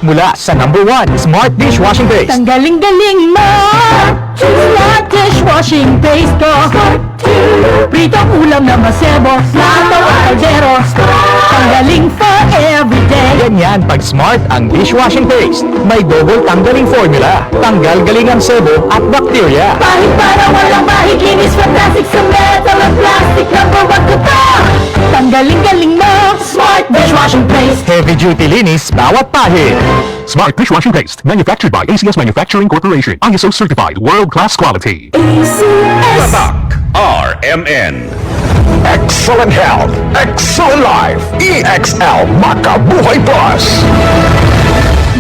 mula sa #1 Smart Dishwashing Paste. Ang galing-galing mo! Smart dishwashing paste ko. Pritong ulam na masebo, plato at kaldero. Tanggaling for everyday. Ganyan pag Smart ang dishwashing paste. May double tanggaling formula. Tanggal galing ang sebo at bakterya. Kahit para walang mahiginis, fantastic sa metal at plastic na bawat kuta. Tanggaling-galing mo! Smart dishwashing paste. Heavy duty linis bawat pahid. Smart Dishwashing Paste, manufactured by ACS Manufacturing Corporation. ISO certified, world-class quality. ACS. RMN. Excellent health, excellent life. EXL Makabuhay Plus.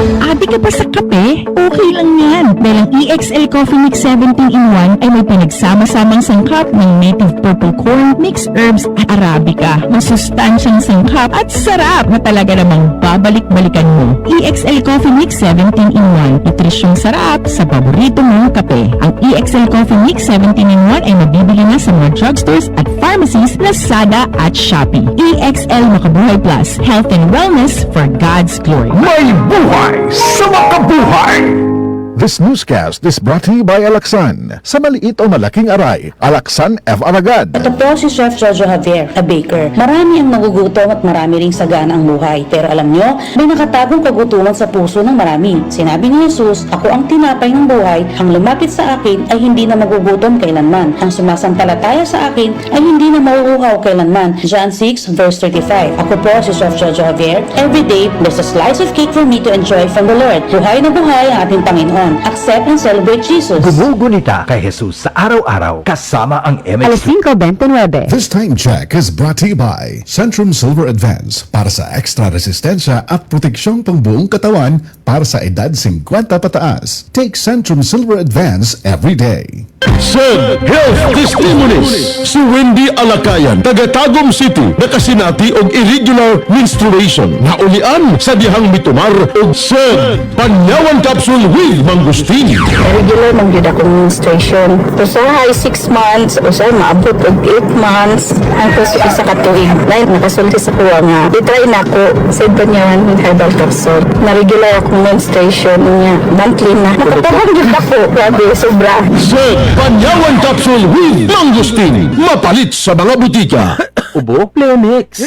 Ate ka pa sa kape? Okay lang yan. Dahil ang EXL Coffee Mix 17-in-1 ay may pinagsama-samang sangkap ng native purple corn, mixed herbs at arabica. Masustansyang sangkap at sarap na talaga namang babalik-balikan mo. EXL Coffee Mix 17-in-1. Nutrisyong sarap sa paborito mong kape. Ang EXL Coffee Mix 17-in-1 ay mabibili na sa mga drugstores at pharmacies, Lazada at Shopee. EXL Makabuhay Plus. Health and wellness for God's glory. May buhay sa makabuhay. This newscast is brought to you by Alaksan. Sa maliit o malaking aray, Alaksan F. Aragad. Ito po si Chef Jojo Javier, a baker. Marami ang nagugutom at marami ring sagana ang buhay. Pero alam nyo, may nakatagong kagutuman sa puso ng marami. Sinabi ni Jesus, ako ang tinapay ng buhay, ang lumapit sa akin ay hindi na magugutom kailanman. Ang sumasampalataya sa akin ay hindi na mauuhaw kailanman. John 6 verse 35. Ako po si Chef Jojo Javier. Every day, there's a slice of cake for me to enjoy from the Lord. Buhay na buhay ang ating Panginoon. Accept and celebrate Jesus. Gumugunita kay Jesus sa araw-araw kasama ang MX. 5:29. This time check is brought to you by Centrum Silver Advance para sa extra resistensya at proteksyong pangbuong katawan para sa edad 50 pataas. Take Centrum Silver Advance every day. Send Health Testimonies si Wendy Alakayan, taga Tagum City, nakasinati og irregular menstruation. Naulian sa dihang mitumar og Send Panyawan Capsule with Mangustin. Regular man gyud akong menstruation. Usahay 6 months, usahay maabot og 8 months, hangtod sa isa ka tuig. Nay nakasulti sa kuwa nga. I-try na ko sa Panyawan Herbal Capsule. Na regular akong menstruation niya. Monthly na. Nakatawag gyud ako. Grabe, sobra. Send Panyawan Capsule with Mangustin. Mapalit sa mga butika. Ubo, Plemix.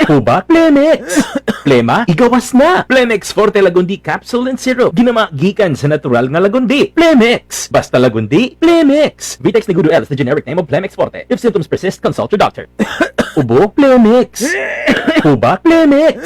Kuba, Plemix. Plema, igawas na. Plemix Forte Lagundi Capsule and Syrup. Ginama gikan sa natural nga lagundi. Plemix. Basta lagundi, Plemix. Vitex Nigudo L is the generic name of Plemix Forte. If symptoms persist, consult your doctor. Ubo, Plemix. Kuba, Plemix.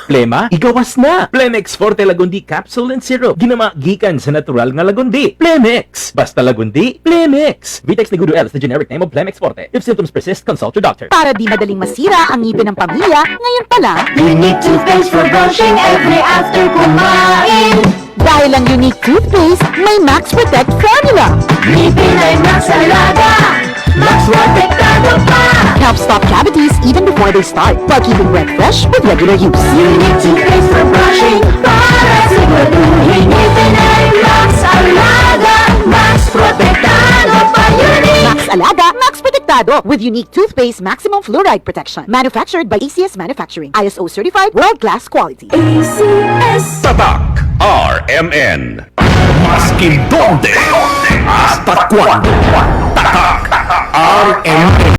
Plema, igawas na. Plemix Forte Lagundi Capsule and Syrup. Ginama gikan sa natural nga lagundi. Plemix. Basta lagundi, Plemix. Vitex Nigudo L is the generic name of Plemix Forte. If symptoms persist, consult your doctor. Para di madaling masira ang ngipin ng pamilya, ngayon pa lang, Unique toothpaste for brushing every after kumain. dahil ang unique toothpaste, may Max Protect formula. Ngipin ay Max Alaga. Max Protektado pa. Helps stop cavities even before they start, while keeping breath fresh with regular use. Unique toothpaste for brushing para siguraduhin ngipin ay Max Alaga. Max Protektado pa. Unique. Max Alaga, Max Protectado with unique toothpaste maximum fluoride protection. Manufactured by ACS Manufacturing. ISO certified world-class quality. ACS. Tatak RMN. Maskin donde hasta cuando. Tatak RMN.